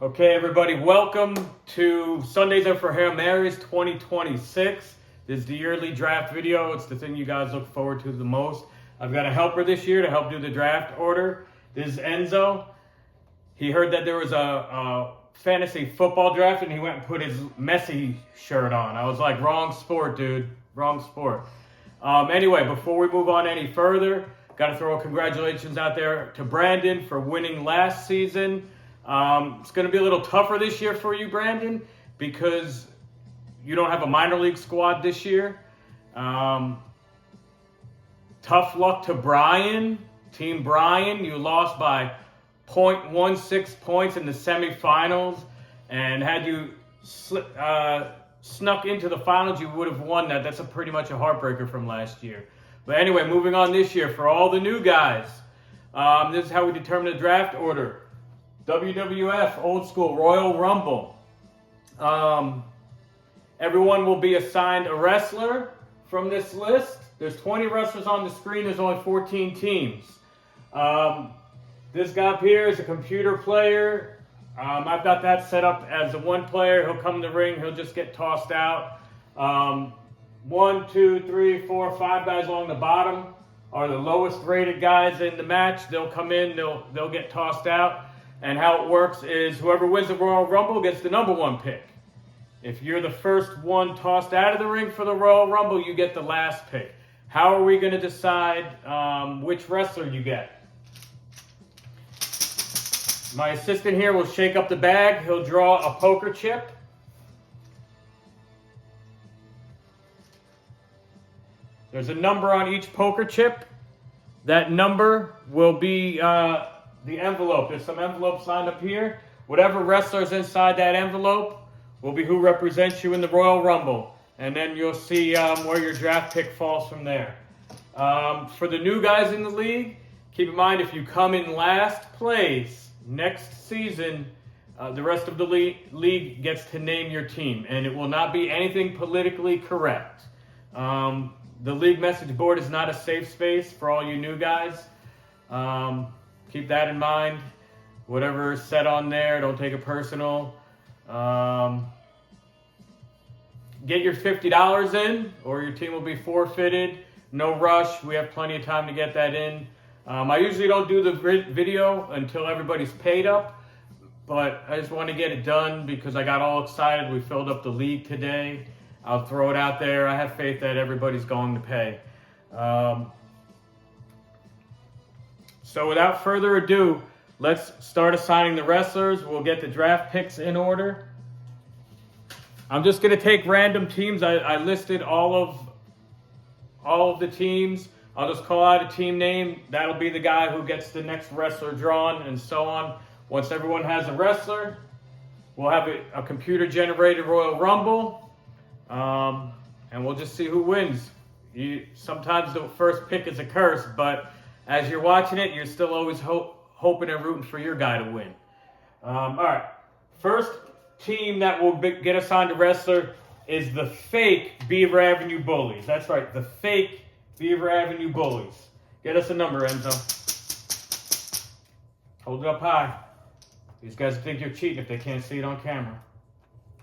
Okay, everybody, welcome to Sundays Are for Hail Marys 2026. This is the yearly draft video. It's the thing you guys look forward to the most. I've got a helper this year to help do the draft order. This is Enzo. He heard that there was a fantasy football draft and he went and put his Messi shirt on. I was like, wrong sport, dude. Wrong sport. Anyway, before we move on any further, got to throw a congratulations out there to Brandon for winning last season. It's going to be a little tougher this year for you, Brandon, because you don't have a minor league squad this year. Tough luck to Brian, Team Brian. You lost by 0.16 points in the semifinals, and had you snuck into the finals, you would have won that. That's pretty much a heartbreaker from last year. But anyway, moving on this year, for all the new guys, this is how we determine the draft order. WWF, old school, Royal Rumble. Everyone will be assigned a wrestler from this list. There's 20 wrestlers on the screen. There's only 14 teams. This guy up here is a computer player. I've got that set up as a one player. He'll come in the ring. He'll just get tossed out. 1, 2, 3, 4, 5 guys along the bottom are the lowest rated guys in the match. They'll come in. They'll get tossed out. And how it works is whoever wins the Royal Rumble gets the number one pick. If you're the first one tossed out of the ring for the Royal Rumble, you get the last pick. How are we going to decide which wrestler you get? My assistant here will shake up the bag. He'll draw a poker chip. There's a number on each poker chip. That number will be the envelope. There's some envelopes lined up here. Whatever wrestler's inside that envelope will be who represents you in the Royal Rumble. And then you'll see where your draft pick falls from there. For the new guys in the league, keep in mind if you come in last place next season, the rest of the league gets to name your team. And it will not be anything politically correct. The league message board is not a safe space for all you new guys. Keep that in mind. Whatever is said on there, don't take it personal. Get your $50 in, or your team will be forfeited. No rush. We have plenty of time to get that in. I usually don't do the video until everybody's paid up, but I just want to get it done because I got all excited. We filled up the league today. I'll throw it out there. I have faith that everybody's going to pay. So without further ado, let's start assigning the wrestlers. We'll get the draft picks in order. I'm just going to take random teams. I listed all of the teams. I'll just call out a team name. That'll be the guy who gets the next wrestler drawn, and so on. Once everyone has a wrestler, we'll have a computer-generated Royal Rumble, and we'll just see who wins. Sometimes the first pick is a curse, but as you're watching it, you're still always hoping and rooting for your guy to win. All right. First team that will get assigned a wrestler is the fake Beaver Avenue Bullies. That's right, the fake Beaver Avenue Bullies. Get us a number, Enzo. Hold it up high. These guys think you're cheating if they can't see it on camera.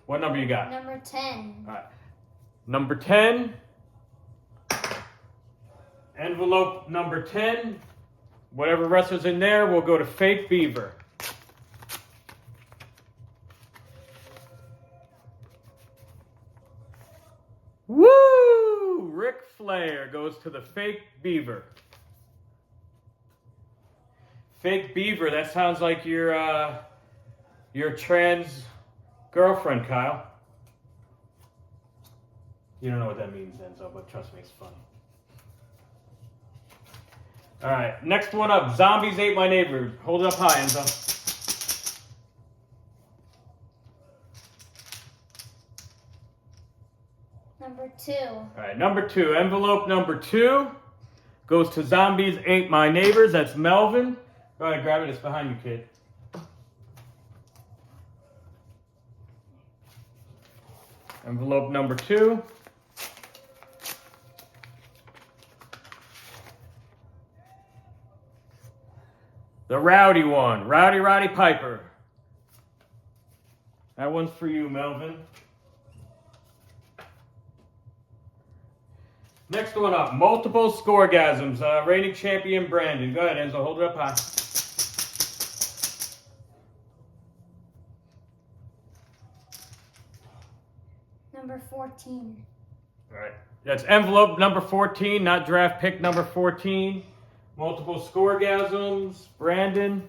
What number you got? Number 10. All right. Number 10. Envelope number 10. Whatever wrestler's in there, we'll go to Fake Beaver. Woo! Ric Flair goes to the Fake Beaver. Fake Beaver, that sounds like your trans girlfriend, Kyle. You don't know what that means, Enzo, but trust me, it's funny. All right, next one up. Zombies Ate My Neighbor. Hold it up high, Enzo. Number 2. All right, number 2. Envelope number 2 goes to Zombies Ate My Neighbors. That's Melvin. Go ahead, grab it. It's behind you, kid. Envelope number 2. The rowdy one, Rowdy Roddy Piper. That one's for you, Melvin. Next one up, multiple scoregasms. Reigning champion Brandon. Go ahead, Enzo. Hold it up high. Number 14. All right. That's envelope number 14, not draft pick number 14. Multiple scoregasms. Brandon.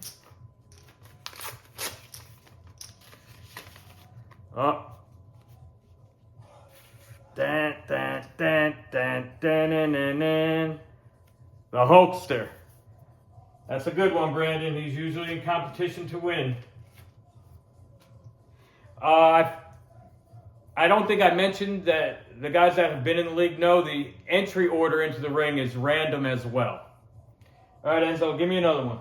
Oh. Dun, dun, dun, dun, dun, dun, dun, dun. The Hulkster. That's a good one, Brandon. He's usually in competition to win. I don't think I mentioned that the guys that have been in the league know the entry order into the ring is random as well. All right, Enzo, give me another one.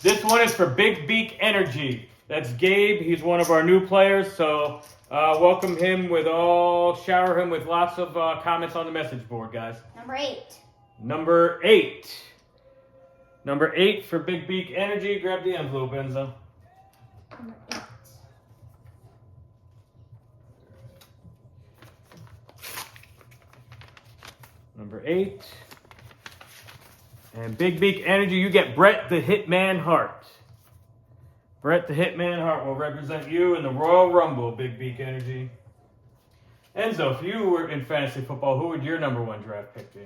This one is for Big Beak Energy. That's Gabe. He's one of our new players, so welcome him shower him with lots of comments on the message board, guys. Number 8. Number 8. Number 8 for Big Beak Energy. Grab the envelope, Enzo. Number 8. Number 8. And Big Beak Energy, you get Brett the Hitman Hart. Brett the Hitman Hart will represent you in the Royal Rumble, Big Beak Energy. Enzo, if you were in fantasy football, who would your number 1 draft pick be?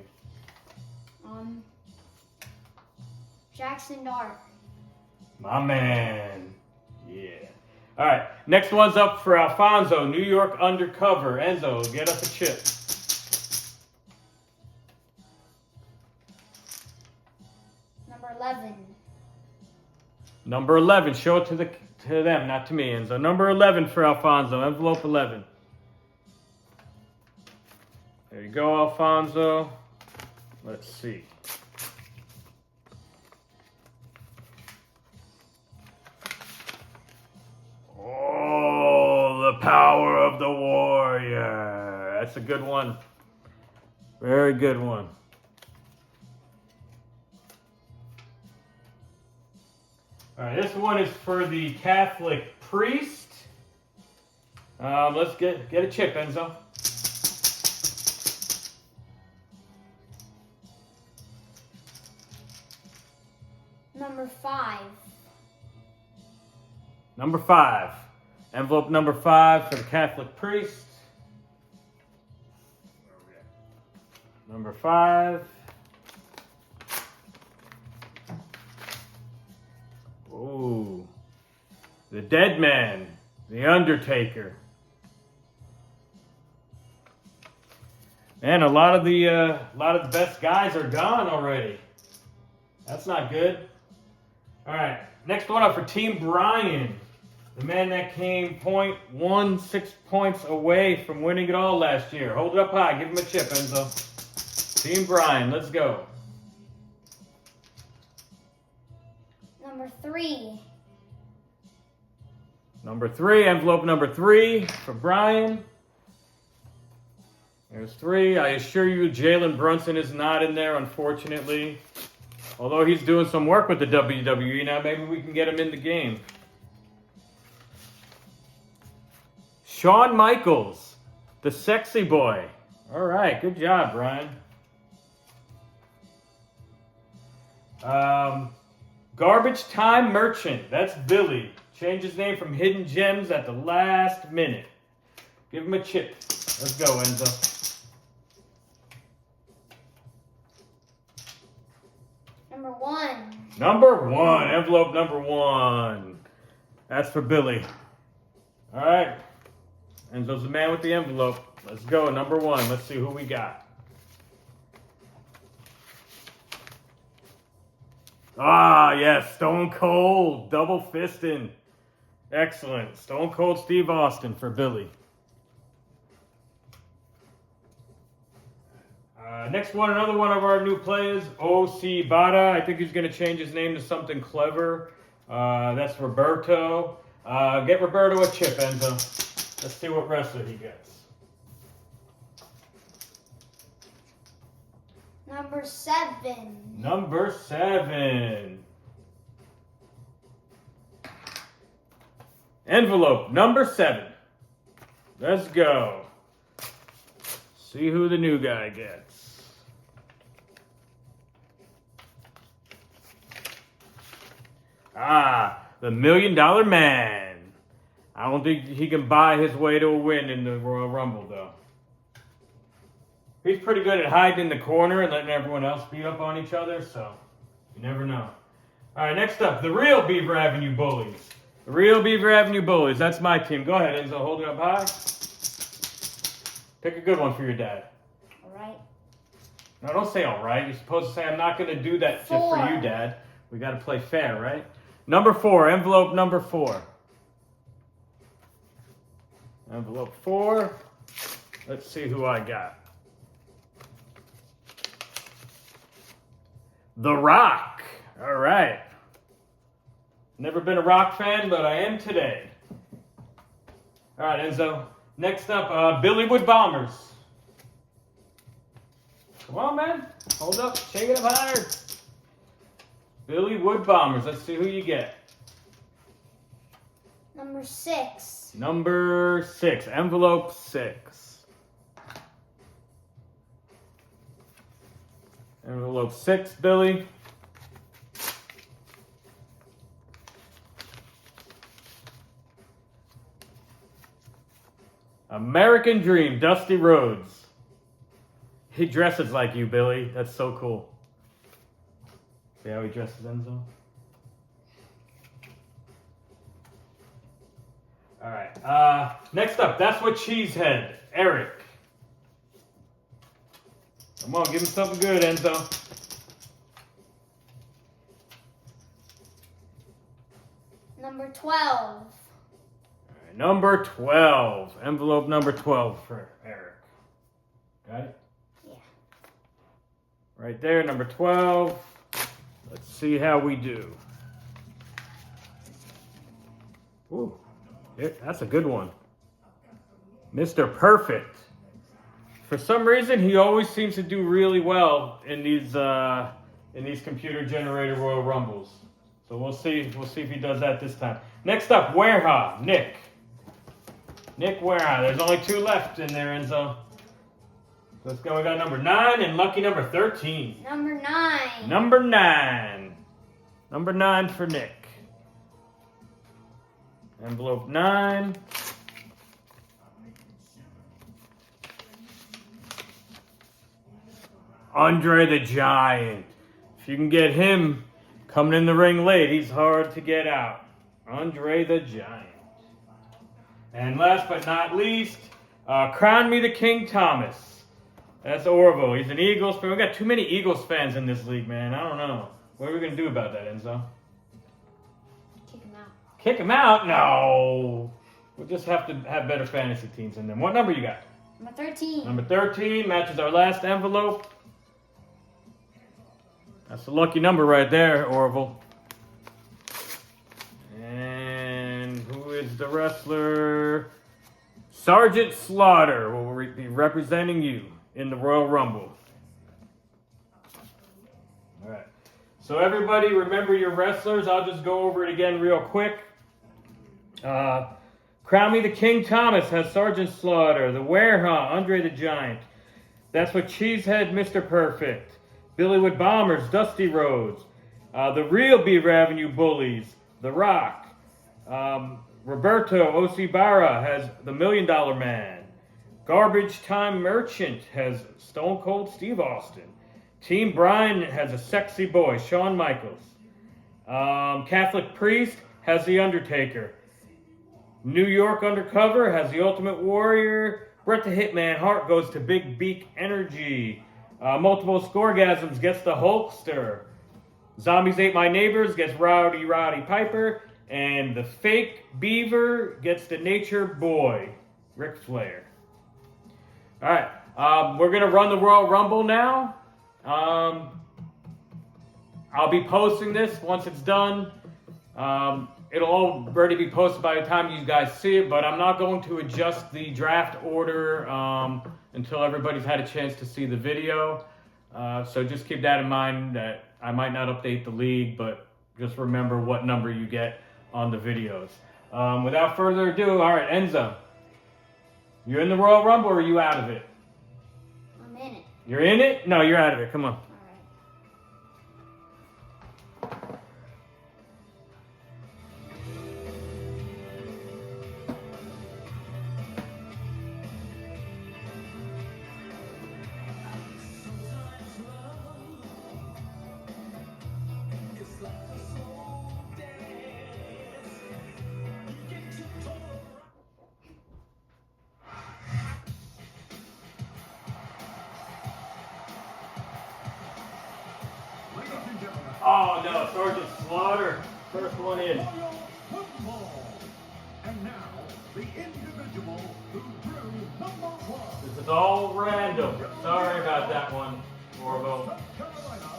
Jackson Dart. My man. Yeah. All right. Next one's up for Alfonso, New York Undercover. Enzo, get us a chip. Number 11. Number 11. Show it to them, not to me, Enzo. Number 11 for Alfonso. Envelope 11. There you go, Alfonso. Let's see. Oh, the power of the warrior. That's a good one. Very good one. All right, this one is for the Catholic priest. Let's get a chip, Enzo. Number 5. Number 5. Envelope number 5 for the Catholic priest. Number 5. Ooh. The dead man. The Undertaker. Man, a lot of the best guys are gone already. That's not good. All right, next one up for Team Brian. The man that came 0.16 points away from winning it all last year. Hold it up high. Give him a chip, Enzo. Team Brian, let's go. Number 3. Number 3, envelope number 3 for Brian. There's 3. I assure you, Jalen Brunson is not in there, unfortunately. Although he's doing some work with the WWE now, maybe we can get him in the game. Shawn Michaels, the sexy boy. All right, good job, Brian. Garbage Time Merchant, that's Billy. Changed his name from Hidden Gems at the last minute. Give him a chip. Let's go, Enzo. Number 1. Number 1, envelope number 1. That's for Billy. All right. Enzo's the man with the envelope. Let's go, number 1. Let's see who we got. Ah, yes, Stone Cold, double fisting. Excellent. Stone Cold Steve Austin for Billy. Next one, another one of our new players, O.C. Bada. I think he's going to change his name to something clever. That's Roberto. Get Roberto a chip, Enzo. Let's see what wrestler he gets. Number 7. Envelope number 7. Let's go. See who the new guy gets. The $1 Million Man. I don't think he can buy his way to a win in the Royal Rumble, though. He's pretty good at hiding in the corner and letting everyone else beat up on each other, so you never know. All right, next up, the real Beaver Avenue Bullies. The real Beaver Avenue Bullies. That's my team. Go ahead, Enzo. Hold it up high. Pick a good one for your dad. All right. No, don't say all right. You're supposed to say, I'm not going to do that just for you, Dad. We got to play fair, right? Number 4. Envelope number 4. Envelope 4. Let's see who I got. The Rock. All right. Never been a Rock fan, but I am today. All right, Enzo. Next up, Billy Wood Bombers. Come on, man. Hold up. Shake it up higher. Billy Wood Bombers. Let's see who you get. Number 6. Number 6. Envelope 6. Envelope 6, Billy. American Dream, Dusty Rhodes. He dresses like you, Billy. That's so cool. See how he dresses, Enzo? All right. Next up, That's What Cheesehead, Eric. Come on, give him something good, Enzo. Number 12. Number 12. Envelope number 12 for Eric. Got it? Yeah. Right there, number 12. Let's see how we do. Ooh, that's a good one. Mr. Perfect. For some reason, he always seems to do really well in these computer-generated Royal Rumbles. So we'll see. We'll see if he does that this time. Next up, Wareha, Nick. Nick Wareha. There's only 2 left in there, Enzo. Let's go. We got number 9 and lucky number 13. Number 9. Number 9. Number 9 for Nick. Envelope 9. Andre the Giant. If you can get him coming in the ring late, he's hard to get out. Andre the Giant. And last but not least, Crown Me the King Thomas. That's Orville. He's an Eagles fan. We got too many Eagles fans in this league, man. I don't know. What are we going to do about that, Enzo? Kick him out. Kick him out? No. We'll just have to have better fantasy teams in them. What number you got? Number 13. Number 13 matches our last envelope. That's a lucky number right there, Orville. And who is the wrestler? Sergeant Slaughter will be representing you in the Royal Rumble. All right. So everybody, remember your wrestlers. I'll just go over it again real quick. Crown Me the King Thomas has Sergeant Slaughter. The Wareha, Andre the Giant. That's What Cheesehead, Mr. Perfect. Billy Wood Bombers, Dusty Rhodes. The Real Beaver Avenue Bullies, The Rock. Roberto Osibara has the $1 Million Man. Garbage Time Merchant has Stone Cold Steve Austin. Team Brian has a sexy boy, Shawn Michaels. Catholic Priest has The Undertaker. New York Undercover has The Ultimate Warrior. Bret the Hitman Hart goes to Big Beak Energy. Multiple Scoregasms gets the Hulkster. Zombies Ate My Neighbors gets Rowdy Roddy Piper. And the Fake Beaver gets the Nature Boy, Ric Flair. All right, we're going to run the Royal Rumble now. I'll be posting this once it's done. It'll already be posted by the time you guys see it, but I'm not going to adjust the draft order until everybody's had a chance to see the video. So just keep that in mind that I might not update the league, but just remember what number you get on the videos. Without further ado, all right, Enzo. You in the Royal Rumble or are you out of it? I'm in it. You're in it? No, you're out of it. Come on. All right. Oh no, Sergeant Slaughter. First one in. And now, the individual who drew number 1. This is all random. Sorry about that one, Orville. South Carolina,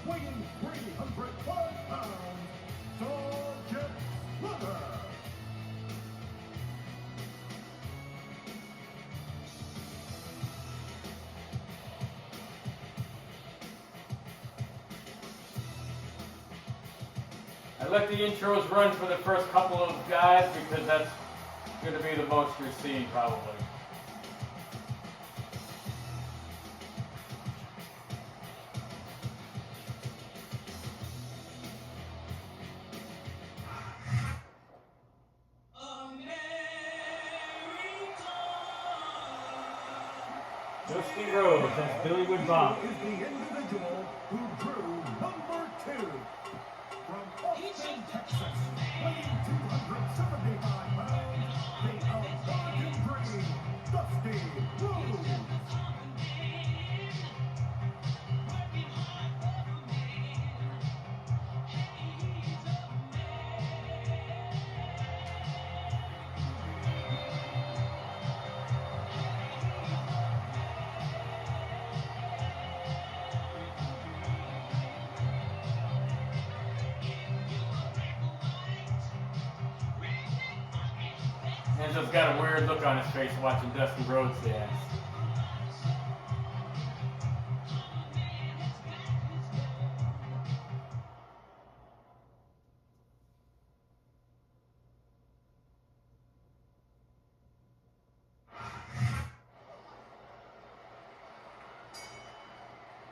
weighing 305 pounds, Sergeant Slaughter. I let the intros run for the first couple of guys because that's going to be the most you're seeing probably. Dusty Rhodes, that's Billy Woodbomb. Is the individual who drew number 2. From Austin, Texas, weighing 275 pounds, the American Dream, Dusty Rhodes. Enzo's got a weird look on his face watching Dusty Rhodes dance.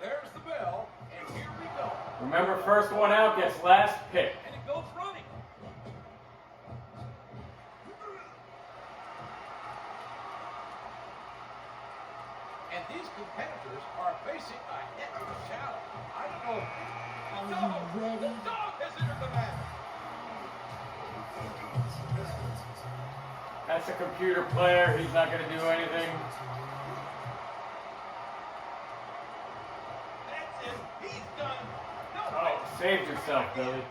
There's the bell, and here we go. Remember, first one out gets last pick. And it goes running. And these competitors are facing a heck of a challenge. I don't know. The dog has entered the match. That's a computer player. He's not going to do anything. That's it. He's done. No, Oh, saved yourself, Billy.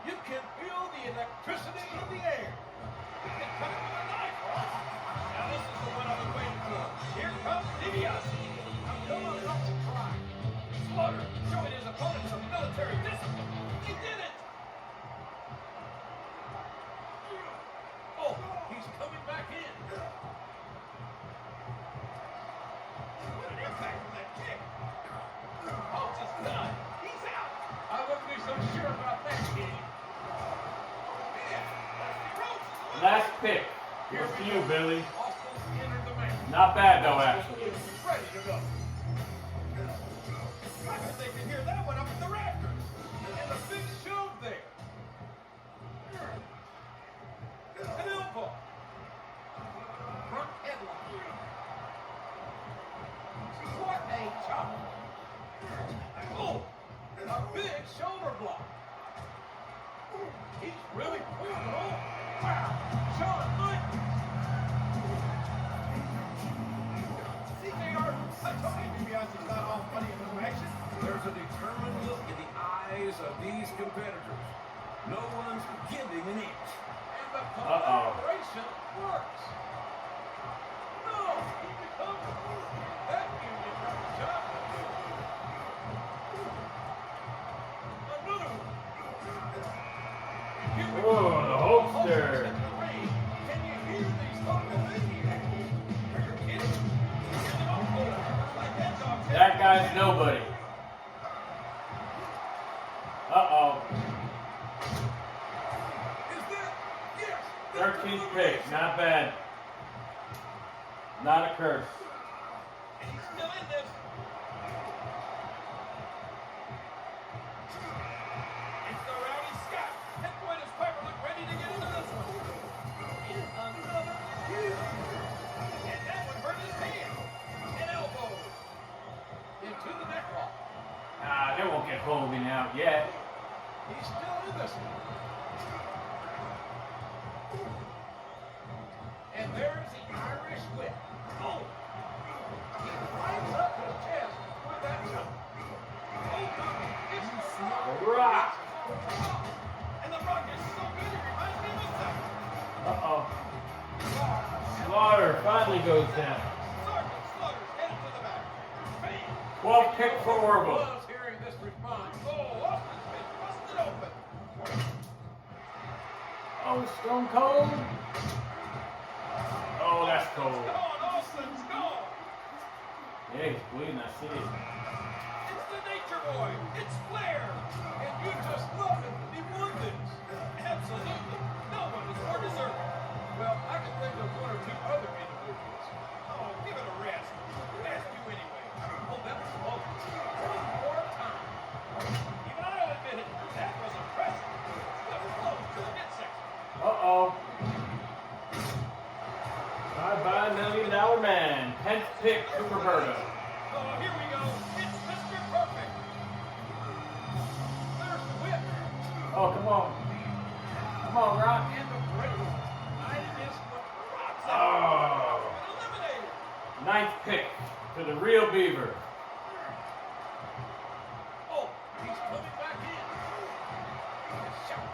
you can feel the electricity in the air. They cut it with a knife, Ross. Now this is the one I've been waiting for. Here comes DiBiase. I'm going not to try. Slaughter showing his opponent some military discipline. He did it. Oh, he's coming back in. What an impact from that kick. Oh, just done. He's out. I wouldn't be so sure about that kid. Man, Dusty Rhodes is winning. Last pick. Here's to you, Billy. Austin's entered the match. Not bad, though, actually. Ready to go. I bet they can hear that one up at the rafters. And a big show there. An elbow. Front headlock. What a chop. Oh, a big shoulder block. He's really pulling it on. Wow, John Michaels. CKR, I told you DiBiase's not all funny in this action. There's a determined look in the eyes of these competitors. No one's giving an inch. And the collaboration works. No, he becomes that union got the job to do. Another one. Here we Whoa, go. the Hulkster. In the ring. Can you hear these Hulkamaniacs? Are you kidding? Hear them all pull like that dog. That guy's nobody. Easy pick. Not bad. Not a curse. And he's still in this. It's the Rowdy Scott. Head point is Piper look ready to get into this one. In another huge. And that one hurt his hand. An elbow. Into the neck lock. They won't get Hogan out yet. He's still in this one. And there's the Irish whip. Oh! He climbs up to the chest with that shot. Oh, it's The Rock. And the Rock is so good, it reminds me of himself. Uh-oh. Slaughter finally goes down. Sergeant Slaughter's headed to the back. Bang! 12 pick for Orville. Loves hearing this response. Oh, Austin's been busted open. Oh, Stone Cold. Oh, that's cold. Gone, Austin's gone. Yeah, he's bleeding. I see it. It's the Nature Boy. It's Flair. And you just love it. He won this. Absolutely. No one is more deserving. Well, I can think of one or two other individuals. Oh, give it a rest. Ask you anyway. Oh, that was close. One more time. Even I'll admit it. That was impressive. That was close to the midsection. Uh-oh. Bye-bye, $1 Million Man. 10th pick to Roberto. Oh, here we go. It's Mr. Perfect. There's the whip. Oh, come on. Come on, Rock. And the break. I missed what Rock's Oh. eliminated. 9th pick to the Real Beaver. Oh, he's coming back in. Shout.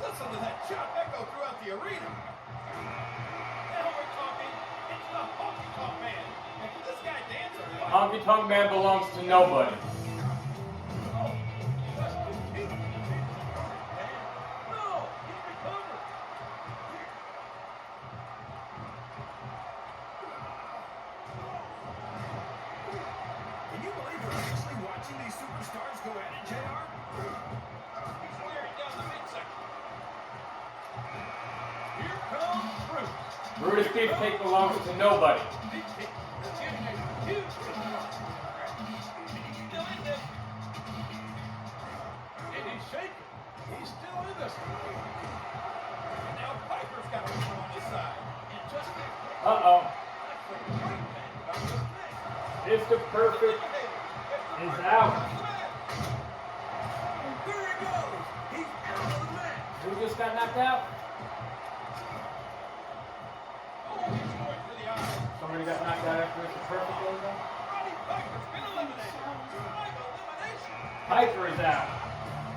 Listen to that shout echo throughout the arena. Now we're talking. It's the Honky Tonk Man. And can this guy dance or what? Honky Tonk Man belongs to nobody. Oh, just continue to take the perfect man. No, he's recovered. Can you believe we're actually watching these superstars go at it, JR? He's wearing down the midsection. Here comes Bruce. Brutus Beefcake belongs to nobody. Big kick. Getting a huge kick. And he's still in this. And he's shaking. He's still in this. And now Piper's got one on his side. And just that quick. Uh-oh. That's the great thing about this thing. Mr. Perfect is out. And there he goes. He's out of the match. Who just got knocked out? Oh, he's going for the eye. Somebody got knocked out after Mr. Perfect goes out? Roddy Piper's been eliminated. By elimination. Piper is out.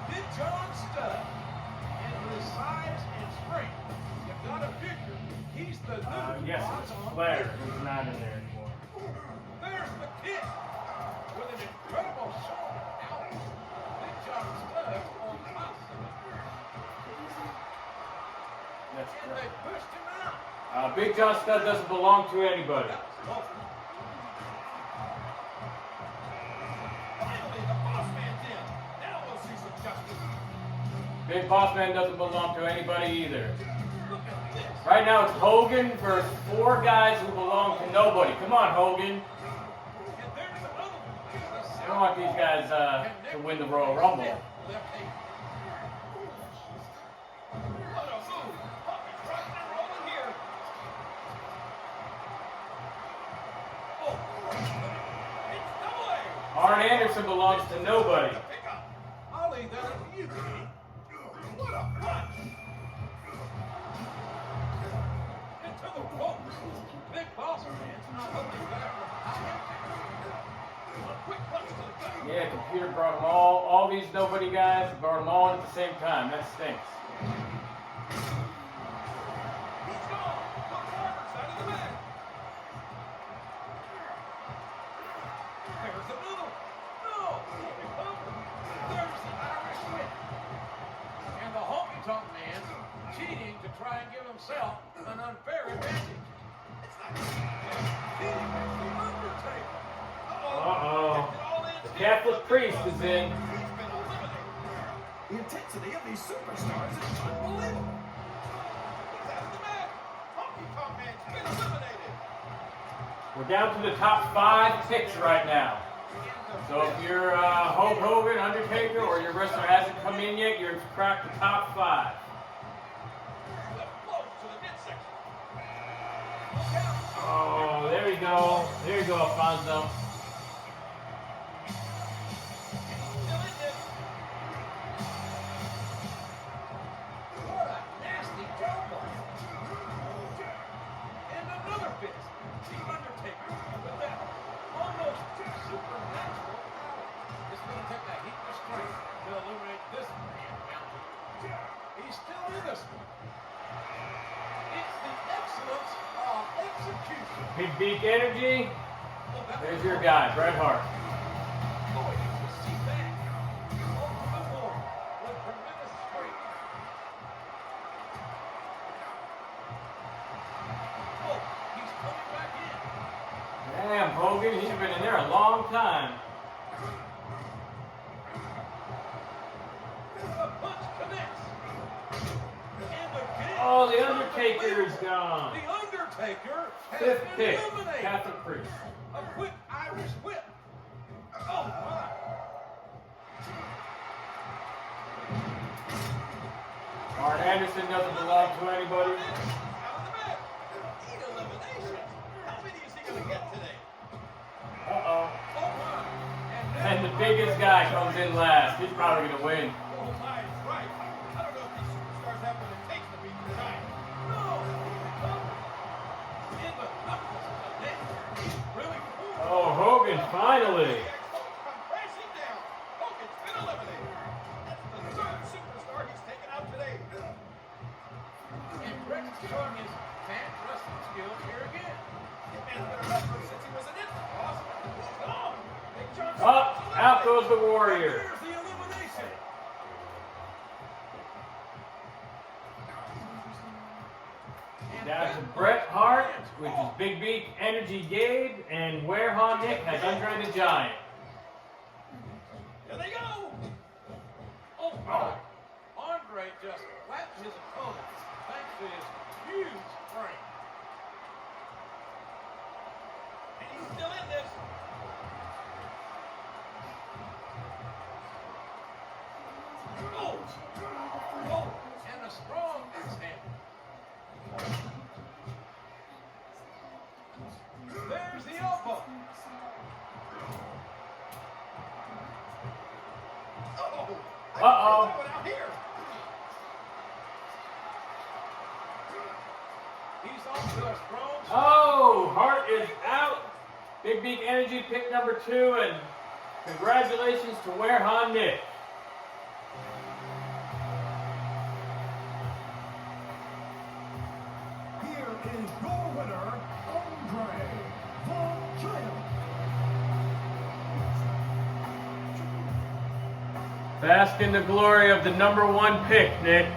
Big John Studd. And with his size and strength, you've got to figure he's the new Yes, boss it's on Flair Earth. who's not in there anymore. There's the kick with an incredible shot. Out. Big John Studd on top of it. That's And correct. they pushed him out. Big John Studd doesn't belong to anybody. That was close. Finally, the boss man's in. Now we'll see some justice. Big Boss Man doesn't belong to anybody either. Look at this. Right now it's Hogan versus 4 guys who belong to nobody. Come on, Hogan. And there's another one. I don't want these guys to win the Royal Rumble. Left hand. What a move. Puppet's rocking and rolling here. Oh, it's double A. Arn Anderson belongs to nobody. Pick up. I'll leave that up to you, Kenny. What a punch. Into the ropes. Big Boss Man's not holding back from high impact. A quick punch to the gut. Yeah, computer brought them all these nobody guys, brought them all in at the same time. That stinks. He's gone. The forward side of the mat. There's another one. No, he recovered. There's the Irish whip. And the Honky Tonk Man cheating to try and give himself an unfair advantage. It's not cheating. The Undertaker. Uh-oh. Kept it all in. The Catholic priest is in. He's been eliminated. The intensity of these superstars is unbelievable. He's out of the match. Honky Tonk Man's been eliminated. We're down to the top 5 picks right now. So if you're Hulk Hogan, Undertaker, or your wrestler hasn't come in yet, you're cracked the top 5. Close to the midsection. Oh, there you go. There you go, Alfonso. Still in this. What a nasty jump. And another fist. The Undertaker with that almost supernatural power. It's going to take a heap of strength to eliminate this man mountain. He's still in this one. It's the excellence of execution. Big Beak Energy. There's your guy, Bret Hart. Boy, you can see that. Ultimate Warrior with tremendous strength. Oh, he's coming back in. Damn, Hogan, he's been in there a long time. The punch connects. And the pin. Oh, the Undertaker's gone. The Undertaker has 5th been pick, eliminated. Catholic Priest. A quick Irish whip. Oh, my. Arn Anderson doesn't belong to anybody. Out of the match. 8 eliminations. How many is he going to get today? Uh-oh. Oh, my. And the biggest guy comes in last. He's probably going to win. Oh, my, is right. I don't know if these superstars have what it takes to beat tonight. No. In the knuckles of the neck. He's really cool. Oh, Hogan, finally. Come crashing down. Hogan's been eliminated. That's the 3rd superstar he's taken out today. And Bret's showing his fast wrestling skills here again. This man's been a wrestler since he was an infant, boss. He's gone. Big John Up, out goes the Warrior. Here's the elimination. Down to Bret Hart, which is Big Beak Energy Gabe, and Wareham Nick has Andre the Giant. Here they go. Oh, my. Andre just flattened his opponent thanks to his huge frame. And he's still in this. Oh! Oh! And a strong exhale. There's the elbow. Uh-oh. Uh-oh. That one out here. He's off to a strong start. Oh, Hart is out. Big Beak Energy pick number 2, and congratulations to Wareham Nick. Here is your winner, Andre the Giant. Bask in the glory of the number 1 pick, Nick.